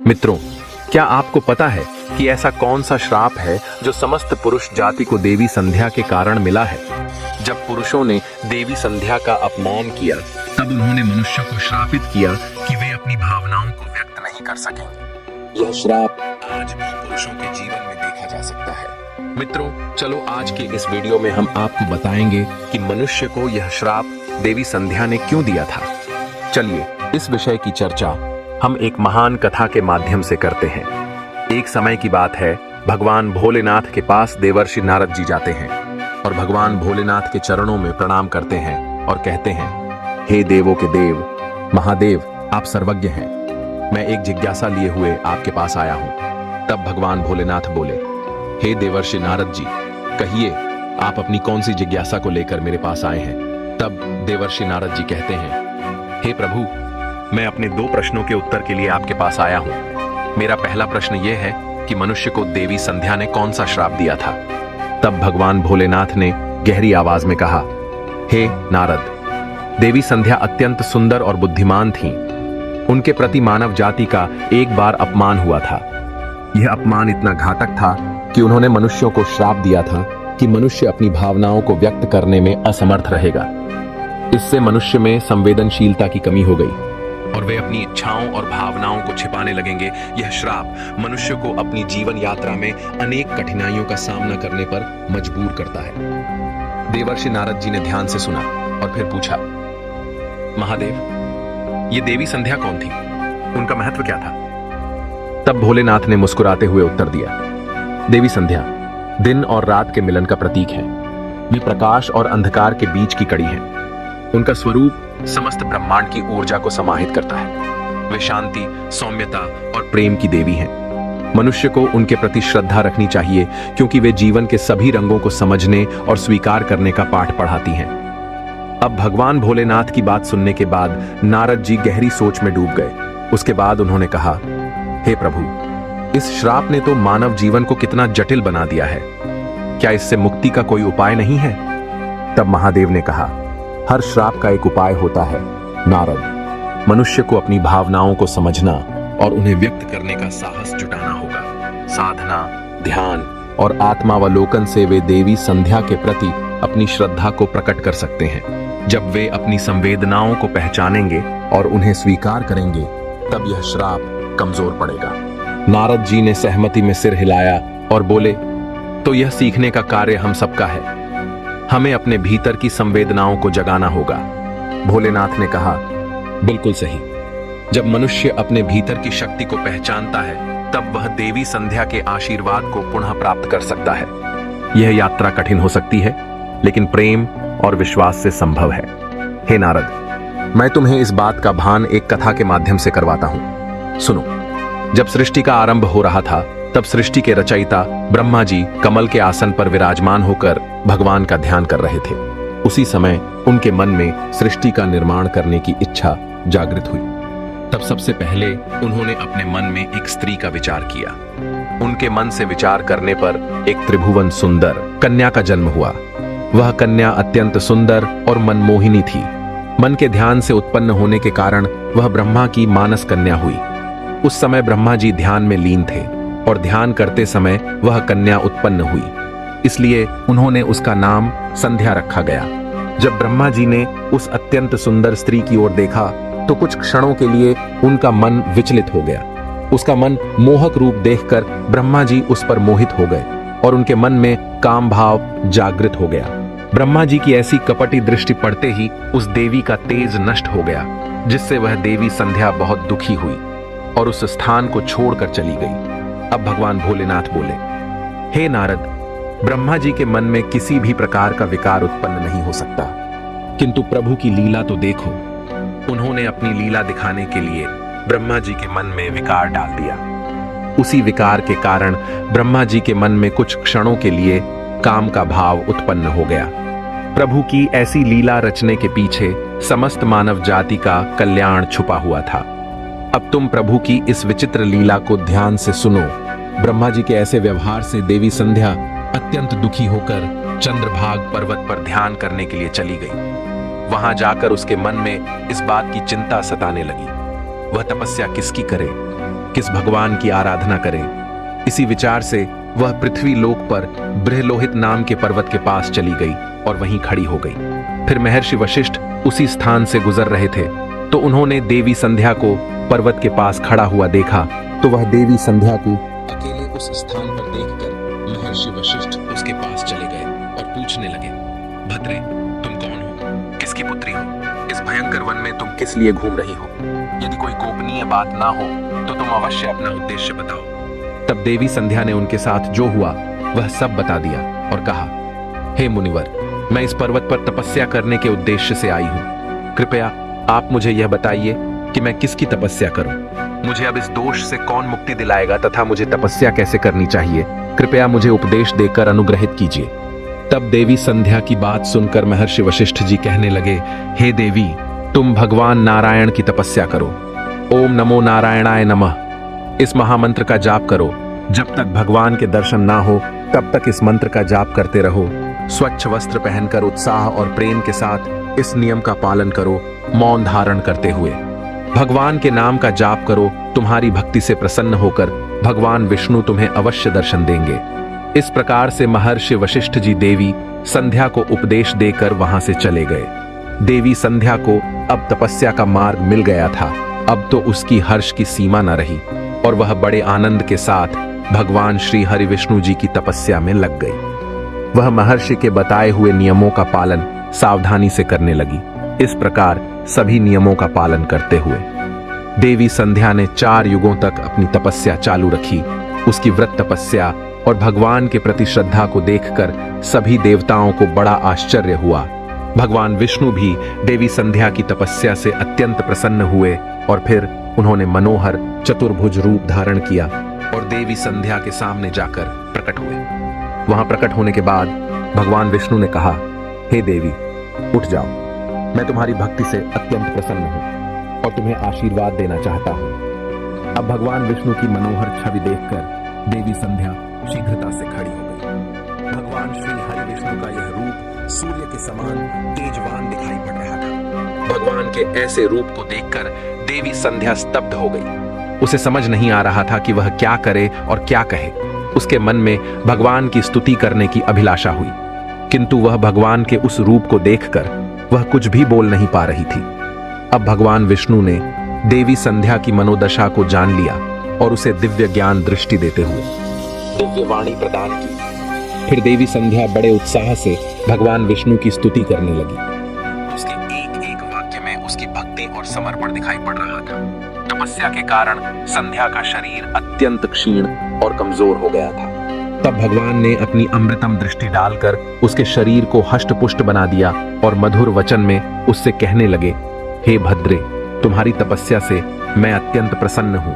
मित्रों, क्या आपको पता है कि ऐसा कौन सा श्राप है जो समस्त पुरुष जाति को देवी संध्या के कारण मिला है? जब पुरुषों ने देवी संध्या का अपमान किया, तब उन्होंने मनुष्य को श्रापित किया कि वे अपनी भावनाओं को व्यक्त नहीं कर सकेंगे। यह श्राप आज भी पुरुषों के जीवन में देखा जा सकता है। मित्रों, चलो आज के इस वीडियो में हम आपको बताएंगे कि मनुष्य को यह श्राप देवी संध्या ने क्यों दिया था। चलिए इस विषय की चर्चा हम एक महान कथा के माध्यम से करते हैं। एक समय की बात है, भगवान भोलेनाथ के पास देवर्षि नारद जी जाते हैं और भगवान भोलेनाथ के चरणों में प्रणाम करते हैं और कहते हैं, हे देवों के देव महादेव, आप सर्वज्ञ हैं। मैं एक जिज्ञासा लिए हुए आपके पास आया हूं। तब भगवान भोलेनाथ बोले, हे देवर्षि नारद जी, कहिए आप अपनी कौन सी जिज्ञासा को लेकर मेरे पास आए हैं। तब देवर्षि नारद जी कहते हैं, हे प्रभु, मैं अपने 2 प्रश्नों के उत्तर के लिए आपके पास आया हूं। मेरा पहला प्रश्न यह है कि मनुष्य को देवी संध्या ने कौन सा श्राप दिया था। तब भगवान भोलेनाथ ने गहरी आवाज में कहा, हे नारद, देवी संध्या अत्यंत सुंदर और बुद्धिमान थीं। उनके प्रति मानव जाति का एक बार अपमान हुआ था। यह अपमान इतना घातक था कि उन्होंने मनुष्यों को श्राप दिया था कि मनुष्य अपनी भावनाओं को व्यक्त करने में असमर्थ रहेगा। इससे मनुष्य में संवेदनशीलता की कमी हो गई और वे अपनी इच्छाओं और भावनाओं को छिपाने लगेंगे। यह श्राप मनुष्य को अपनी जीवन यात्रा में अनेक कठिनाइयों का सामना करने पर मजबूर करता है। देवर्षि नारद जी ने ध्यान से सुना और फिर पूछा, महादेव, ये देवी संध्या कौन थी? उनका महत्व क्या था? तब भोलेनाथ ने मुस्कुराते हुए उत्तर दिया, देवी संध्या दिन और रात के मिलन का प्रतीक है। वे प्रकाश और अंधकार के बीच की कड़ी है। उनका स्वरूप समस्त ब्रह्मांड की ऊर्जा को समाहित करता है। वे शांति, सौम्यता और प्रेम की देवी हैं। मनुष्य को उनके प्रति श्रद्धा रखनी चाहिए क्योंकि वे जीवन के सभी रंगों को समझने और स्वीकार करने का पाठ पढ़ाती हैं। अब भगवान भोलेनाथ की बात सुनने के बाद नारद जी गहरी सोच में डूब गए। उसके बाद उन्होंने कहा, हे प्रभु, इस श्राप ने तो मानव जीवन को कितना जटिल बना दिया है। क्या इससे मुक्ति का कोई उपाय नहीं है? तब महादेव ने कहा, हर श्राप का एक उपाय होता है नारद। मनुष्य को अपनी भावनाओं को समझना और उन्हें व्यक्त करने का साहस जुटाना होगा। साधना, ध्यान और आत्मावलोकन से वे देवी संध्या के प्रति अपनी श्रद्धा को प्रकट कर सकते हैं। जब वे अपनी संवेदनाओं को पहचानेंगे और उन्हें स्वीकार करेंगे, तब यह श्राप कमजोर पड़ेगा। नारद जी ने सहमति में सिर हिलाया और बोले, तो यह सीखने का कार्य हम सबका है। हमें अपने भीतर की संवेदनाओं को जगाना होगा। भोलेनाथ ने कहा, बिल्कुल सही। जब मनुष्य अपने भीतर की शक्ति को पहचानता है, तब वह देवी संध्या के आशीर्वाद को पुनः प्राप्त कर सकता है। यह यात्रा कठिन हो सकती है, लेकिन प्रेम और विश्वास से संभव है। हे नारद, मैं तुम्हें इस बात का भान एक कथा के माध्यम से करवाता हूं। सुनो। जब सृष्टि का आरंभ हो रहा था, तब सृष्टि के रचयिता ब्रह्मा जी कमल के आसन पर विराजमान होकर भगवान का ध्यान कर रहे थे। उसी समय उनके मन में सृष्टि का निर्माण करने की इच्छा जागृत हुई। तब सबसे पहले उन्होंने अपने मन में एक स्त्री का विचार किया। उनके मन से विचार करने पर एक त्रिभुवन सुंदर कन्या का जन्म हुआ। वह कन्या अत्यंत सुंदर और मनमोहिनी थी। मन के ध्यान से उत्पन्न होने के कारण वह ब्रह्मा की मानस कन्या हुई। उस समय ब्रह्मा जी ध्यान में लीन थे और ध्यान करते समय वह कन्या उत्पन्न हुई, इसलिए उन्होंने उसका नाम संध्या रखा गया। जब ब्रह्मा जी ने उस अत्यंत सुंदर स्त्री की ओर देखा, तो कुछ क्षणों के लिए उनका मन विचलित हो गया। उसका मन मोहक रूप देखकर ब्रह्मा जी उस पर मोहित हो गए और उनके मन में काम भाव जागृत हो गया। ब्रह्मा जी की ऐसी कपटी दृष्टि पड़ते ही उस देवी का तेज नष्ट हो गया, जिससे वह देवी संध्या बहुत दुखी हुई और उस स्थान को छोड़कर चली गई। अब भगवान भोलेनाथ बोले, हे नारद, ब्रह्मा जी के मन में किसी भी प्रकार का विकार उत्पन्न नहीं हो सकता, किंतु प्रभु की लीला तो देखो। उन्होंने अपनी लीला दिखाने के लिए ब्रह्मा जी के मन में विकार डाल दिया। उसी विकार के कारण ब्रह्मा जी के मन में कुछ क्षणों के लिए काम का भाव उत्पन्न हो गया। प्रभु की ऐसी लीला रचने के पीछे समस्त मानव जाति का कल्याण छुपा हुआ था। अब तुम प्रभु की इस विचित्र लीला को ध्यान से सुनो। ब्रह्मा जी के ऐसे व्यवहार से देवी संध्या अत्यंत दुखी होकर चंद्रभाग पर्वत पर ध्यान करने के लिए चली गई। वहां जाकर उसके मन में इस बात की चिंता सताने लगी, वह तपस्या किसकी करे, किस भगवान की आराधना करें। इसी विचार से वह पृथ्वी लोक पर बृहलोहित नाम के पर्वत के पास चली गई और वहीं खड़ी हो गई। फिर महर्षि वशिष्ठ उसी स्थान से गुजर रहे थे तो उन्होंने देवी संध्या को पर्वत के पास खड़ा हुआ देखा। तो वह देवी संध्या को अकेले उस स्थान पर देखकर महर्षि वशिष्ठ उसके पास चले गए और पूछने लगे, भद्रे, तुम कौन हो? किसकी पुत्री हो? इस भयंकर वन में तुम किस लिए घूम रही हो? यदि कोई गोपनीय बात ना हो तो तुम अवश्य अपना उद्देश्य बताओ। तब देवी संध्या ने उनके साथ जो हुआ वह सब बता दिया और कहा, हे मुनिवर, मैं इस पर्वत पर तपस्या करने के उद्देश्य से आई हूँ। कृपया आप मुझे यह बताइए कि मैं किसकी तपस्या करूं? मुझे अब इस दोष से कौन मुक्ति दिलाएगा तथा मुझे तपस्या कैसे करनी चाहिए? कृपया मुझे उपदेश देकर अनुग्रहित कीजिए। तब देवी संध्या की बात सुनकर महर्षि वशिष्ठ जी कहने लगे, हे देवी, तुम भगवान नारायण की तपस्या करो। ओम नमो नारायणाय नमः इस महामंत्र का जाप करो। जब तक भगवान के दर्शन ना हो तब तक इस मंत्र का जाप करते रहो। स्वच्छ वस्त्र पहनकर उत्साह और प्रेम के साथ इस नियम का पालन करो, मौन धारण करते हुए। भगवान के नाम का जाप करो। तुम्हारी भक्ति से प्रसन्न होकर भगवान विष्णु तुम्हें अवश्य दर्शन देंगे। इस प्रकार से महर्षि वशिष्ठ जी देवी संध्या को उपदेश देकर वहां से चले गए। देवी संध्या को अब तपस्या का मार्ग मिल गया था। अब तो उसकी हर्ष की सीमा न रही और वह बड़े आनंद के साथ भगवान श्री हरि विष्णु जी की तपस्या में लग गई। वह महर्षि के बताए हुए नियमों का पालन सावधानी से करने लगी। इस प्रकार सभी नियमों का पालन करते हुए देवी संध्या ने 4 युगों तक अपनी तपस्या चालू रखी। उसकी व्रत तपस्या और भगवान के प्रति श्रद्धा को देखकर सभी देवताओं को बड़ा आश्चर्य हुआ। भगवान विष्णु भी देवी संध्या की तपस्या से अत्यंत प्रसन्न हुए और फिर उन्होंने मनोहर चतुर्भुज रूप धारण किया और देवी संध्या के सामने जाकर प्रकट हुए। वहां प्रकट होने के बाद भगवान विष्णु ने कहा, हे देवी, उठ जाओ। मैं तुम्हारी भक्ति से अत्यंत प्रसन्न हूं और तुम्हें आशीर्वाद देना चाहता हूं। अब भगवान विष्णु की मनोहर छवि देखकर देवी संध्या शीघ्रता से खड़ी हो गई। भगवान श्री हरि विष्णु का यह रूप सूर्य के समान तेजवान दिखाई पड़ रहा था। भगवान के ऐसे रूप को देखकर देवी संध्या स्तब्ध हो गई। उसे समझ नहीं आ रहा था कि वह क्या करे और क्या कहे। उसके मन में भगवान की स्तुति करने की अभिलाषा हुई, किंतु वह भगवान के उस रूप को देखकर वह कुछ भी बोल नहीं पा रही थी। अब भगवान विष्णु ने देवी संध्या की मनोदशा को जान लिया और उसे दिव्य ज्ञान दृष्टि देते हुए दिव्य वाणी प्रदान की। फिर देवी संध्या बड़े उत्साह से भगवान विष्णु की स्तुति करने लगी। उसके एक एक वाक्य में उसकी भक्ति और समर्पण दिखाई पड़ रहा था। तपस्या के कारण संध्या का शरीर अत्यंत क्षीण और कमजोर हो गया था। तब भगवान ने अपनी अमृतम दृष्टि डालकर उसके शरीर को हष्ट-पुष्ट बना दिया और मधुर वचन में उससे कहने लगे, हे भद्रे, तुम्हारी तपस्या से मैं अत्यंत प्रसन्न हूं।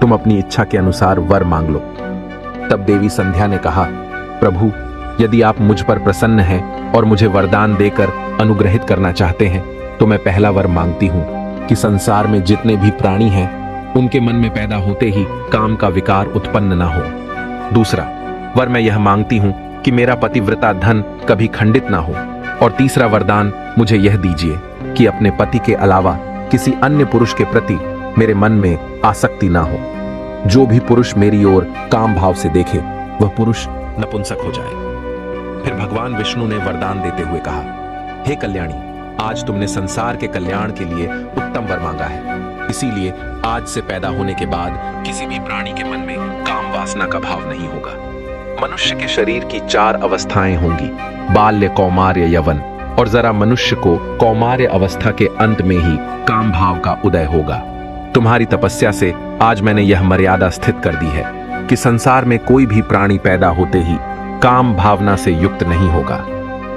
तुम अपनी इच्छा के अनुसार वर मांग लो। तब देवी संध्या ने कहा, प्रभु, यदि आप मुझ पर प्रसन्न हैं और मुझे वरदान देकर अनुग्रहित करना चाहते हैं तो मैं पहला वर मांगती हूं कि संसार में जितने भी प्राणी हैं उनके मन में पैदा होते ही काम का विकार उत्पन्न ना हो। दूसरा वर मैं यह मांगती हूं कि मेरा पतिव्रता धन कभी खंडित ना हो। और तीसरा वरदान मुझे यह दीजिए कि अपने पति के अलावा किसी अन्य पुरुष के प्रति मेरे मन में आसक्ति ना हो। जो भी पुरुष मेरी ओर काम भाव से देखे वह पुरुष नपुंसक हो जाए। फिर भगवान विष्णु ने वरदान देते हुए कहा, हे कल्याणी, आज तुमने संसार के कल्याण के लिए उत्तम वर मांगा है। इसीलिए आज से पैदा होने के बाद किसी भी प्राणी के मन में काम वासना का भाव नहीं होगा। मनुष्य के शरीर की 4 अवस्थाएं होंगी, बाल्य, कौमार्य, यवन, और जरा मनुष्य को कौमार्य अवस्था के अंत में ही काम भाव का उदय होगा। तुम्हारी तपस्या से आज मैंने यह मर्यादा स्थित कर दी है कि संसार में कोई भी प्राणी पैदा होते ही काम भावना से युक्त नहीं होगा।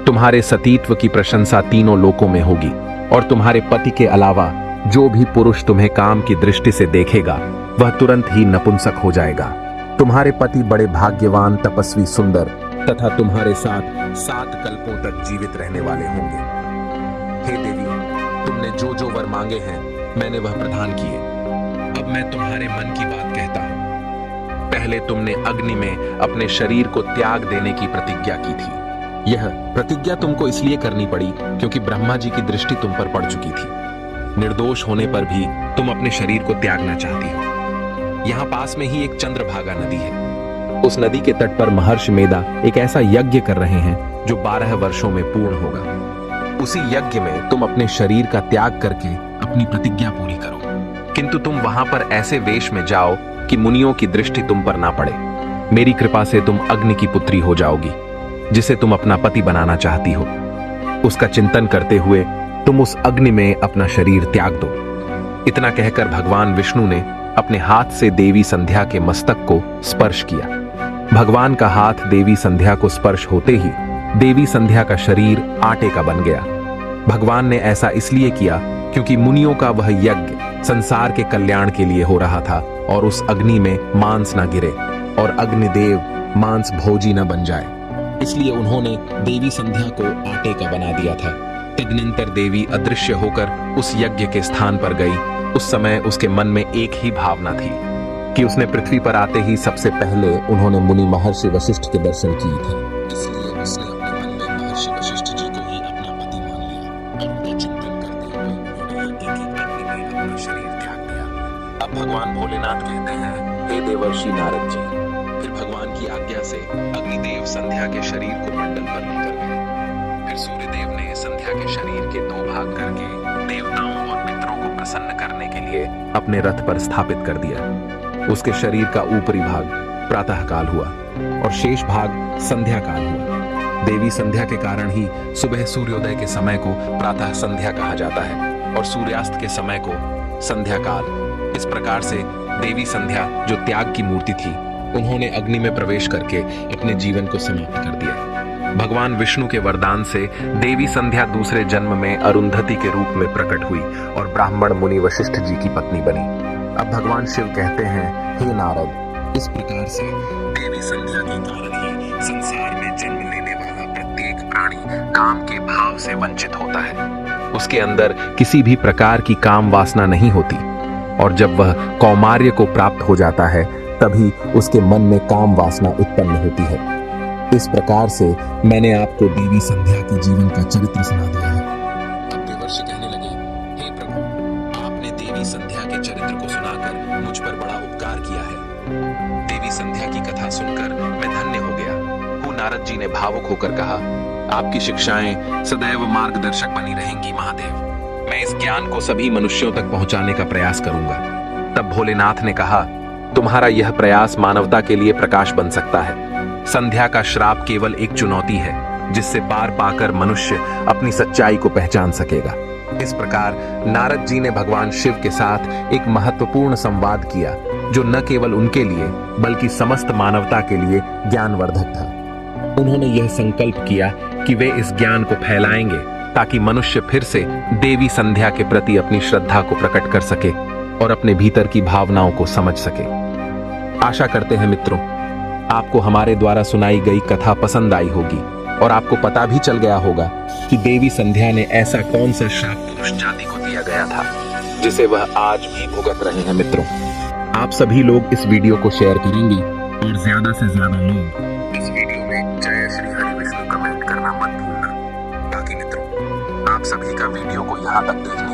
तुम्हारे सतीत्व की प्रशंसा तीनों लोकों में होगी और तुम्हारे पति के अलावा जो भी पुरुष तुम्हें काम की दृष्टि से देखेगा वह तुरंत ही नपुंसक हो जाएगा। तुम्हारे पति बड़े भाग्यवान, तपस्वी, सुंदर तथा तुम्हारे साथ 7 कल्पों तक जीवित रहने वाले होंगे। हे देवी, तुमने जो जो वर मांगे हैं मैंने वह प्रदान किए। अब मैं तुम्हारे मन की बात कहता हूं। पहले तुमने अग्नि में अपने शरीर को त्याग देने की प्रतिज्ञा की थी। यह प्रतिज्ञा तुमको इसलिए करनी पड़ी क्योंकि ब्रह्मा जी की दृष्टि तुम पर पड़ चुकी थी। निर्दोष होने पर भी तुम अपने शरीर को त्यागना चाहती हो। यहाँ पास में ही एक चंद्रभागा नदी है। उस नदी के तट पर महर्षि मेधा एक ऐसा यज्ञ कर रहे हैं जो 12 वर्षों में पूर्ण होगा। उसी यज्ञ में तुम अपने शरीर का त्याग करके अपनी प्रतिज्ञा पूरी करो, किंतु तुम वहां पर ऐसे वेश में जाओ कि मुनियों की दृष्टि तुम पर ना पड़े। मेरी कृपा से तुम अग्नि की पुत्री हो जाओगी, जिसे तुम अपना पति बनाना चाहती हो। उसका चिंतन करते हुए तुम उस अग्नि में अपना शरीर त्याग दो। इतना कहकर भगवान विष्णु ने अपने हाथ से देवी संध्या के मस्तक को स्पर्श किया। भगवान का हाथ देवी संध्या को स्पर्श होते ही देवी संध्या का शरीर आटे का बन गया। भगवान ने ऐसा इसलिए किया क्योंकि मुनियों का वह यज्ञ संसार के कल्याण के लिए हो रहा था और उस अग्नि में मांस न गिरे और अग्निदेव मांस भोजी न बन जाए। इसलिए उन्होंने देवी संध्या को आटे का बना दिया था। तदनंतर देवी अदृश्य होकर उस यज्ञ के स्थान पर गई। उस समय उसके मन में एक ही भावना थी कि उसने पृथ्वी पर आते ही सबसे पहले उन्होंने मुनि महर्षि वशिष्ठ के दर्शन किए थे। इसलिए उसने अपने मन में महर्षि वशिष्ठ जी को ही अपना पति मान लिया और उनका चिंतन करते हुए उन्होंने यज्ञ की अग्नि में अपना शरीर त्याग दिया। अब भगवान भोलेनाथ कहते हैं, हे देवर्षि नारद जी। फिर भगवान की आज्ञा से अग्निदेव संध्या के शरीर को मंडल पर लेकर गए। फिर सूर्यदेव ने संध्या के शरीर के 2 भाग करके देवताओं और पितरों को प्रसन्न करने के लिए अपने रथ पर स्थापित कर दिया। उसके शरीर का ऊपरी भाग प्रातः काल हुआ और शेष भाग संध्या काल हुआ। देवी संध्या के कारण ही सुबह सूर्योदय के समय को प्रातः संध्या कहा जाता है और सूर्यास्त के समय को संध्या काल। इस प्रकार से देवी संध्या जो त्याग की मूर्ति थी, उन्होंने अग्नि में प्रवेश करके अपने जीवन को समाप्त कर दिया। भगवान विष्णु के वरदान से देवी संध्या दूसरे जन्म में अरुंधति के रूप में प्रकट हुई और ब्राह्मण मुनि वशिष्ठ जी की पत्नी बनी। अब भगवान शिव कहते हैं, हे नारद, इस प्रकार से देवी संध्या के कारण ही संसार में जन्म लेने वाला प्रत्येक प्राणी काम के भाव से वंचित होता है। उसके अंदर किसी भी प्रकार की काम वासना नहीं होती और जब वह कौमार्य को प्राप्त हो जाता है तभी उसके मन में काम वासना उत्पन्न होती है। इस प्रकार से मैंने आपको देवी संध्या के जीवन का चरित्र सुना दिया है। अब देवर्षि कहने लगे, हे प्रभु, आपने देवी संध्या के चरित्र को सुनाकर मुझ पर बड़ा उपकार किया है। देवी संध्या की कथा सुनकर मैं धन्य हो गया हूँ। नारद जी ने भावुक होकर कहा, आपकी शिक्षाएं सदैव मार्गदर्शक बनी रहेंगी महादेव। मैं इस ज्ञान को सभी मनुष्यों तक पहुंचाने का प्रयास करूंगा। तब भोलेनाथ ने कहा, तुम्हारा यह प्रयास मानवता के लिए प्रकाश बन सकता है। संध्या का श्राप केवल एक चुनौती है जिससे पार पाकर मनुष्य अपनी सच्चाई को पहचान सकेगा। इस प्रकार नारद जी ने भगवान शिव के साथ एक महत्वपूर्ण संवाद किया जो न केवल उनके लिए बल्कि समस्त मानवता के लिए ज्ञानवर्धक था। उन्होंने यह संकल्प किया कि वे इस ज्ञान को फैलाएंगे ताकि मनुष्य फिर से देवी संध्या के प्रति अपनी श्रद्धा को प्रकट कर सके और अपने भीतर की भावनाओं को समझ सके। आशा करते हैं मित्रों, आपको हमारे द्वारा सुनाई गई कथा पसंद आई होगी और आपको पता भी चल गया होगा कि देवी संध्या ने ऐसा कौन सा श्राप पुरुष जाति को दिया गया था जिसे वह आज भी भुगत रहे हैं। मित्रों, आप सभी लोग इस वीडियो को शेयर करेंगे और ज्यादा से ज्यादा लोग इस वीडियो में जय श्री हरि विष्णु कमेंट करना मत भूलना। बाकी मित्रों, आप सभी का वीडियो को यहाँ तक देखने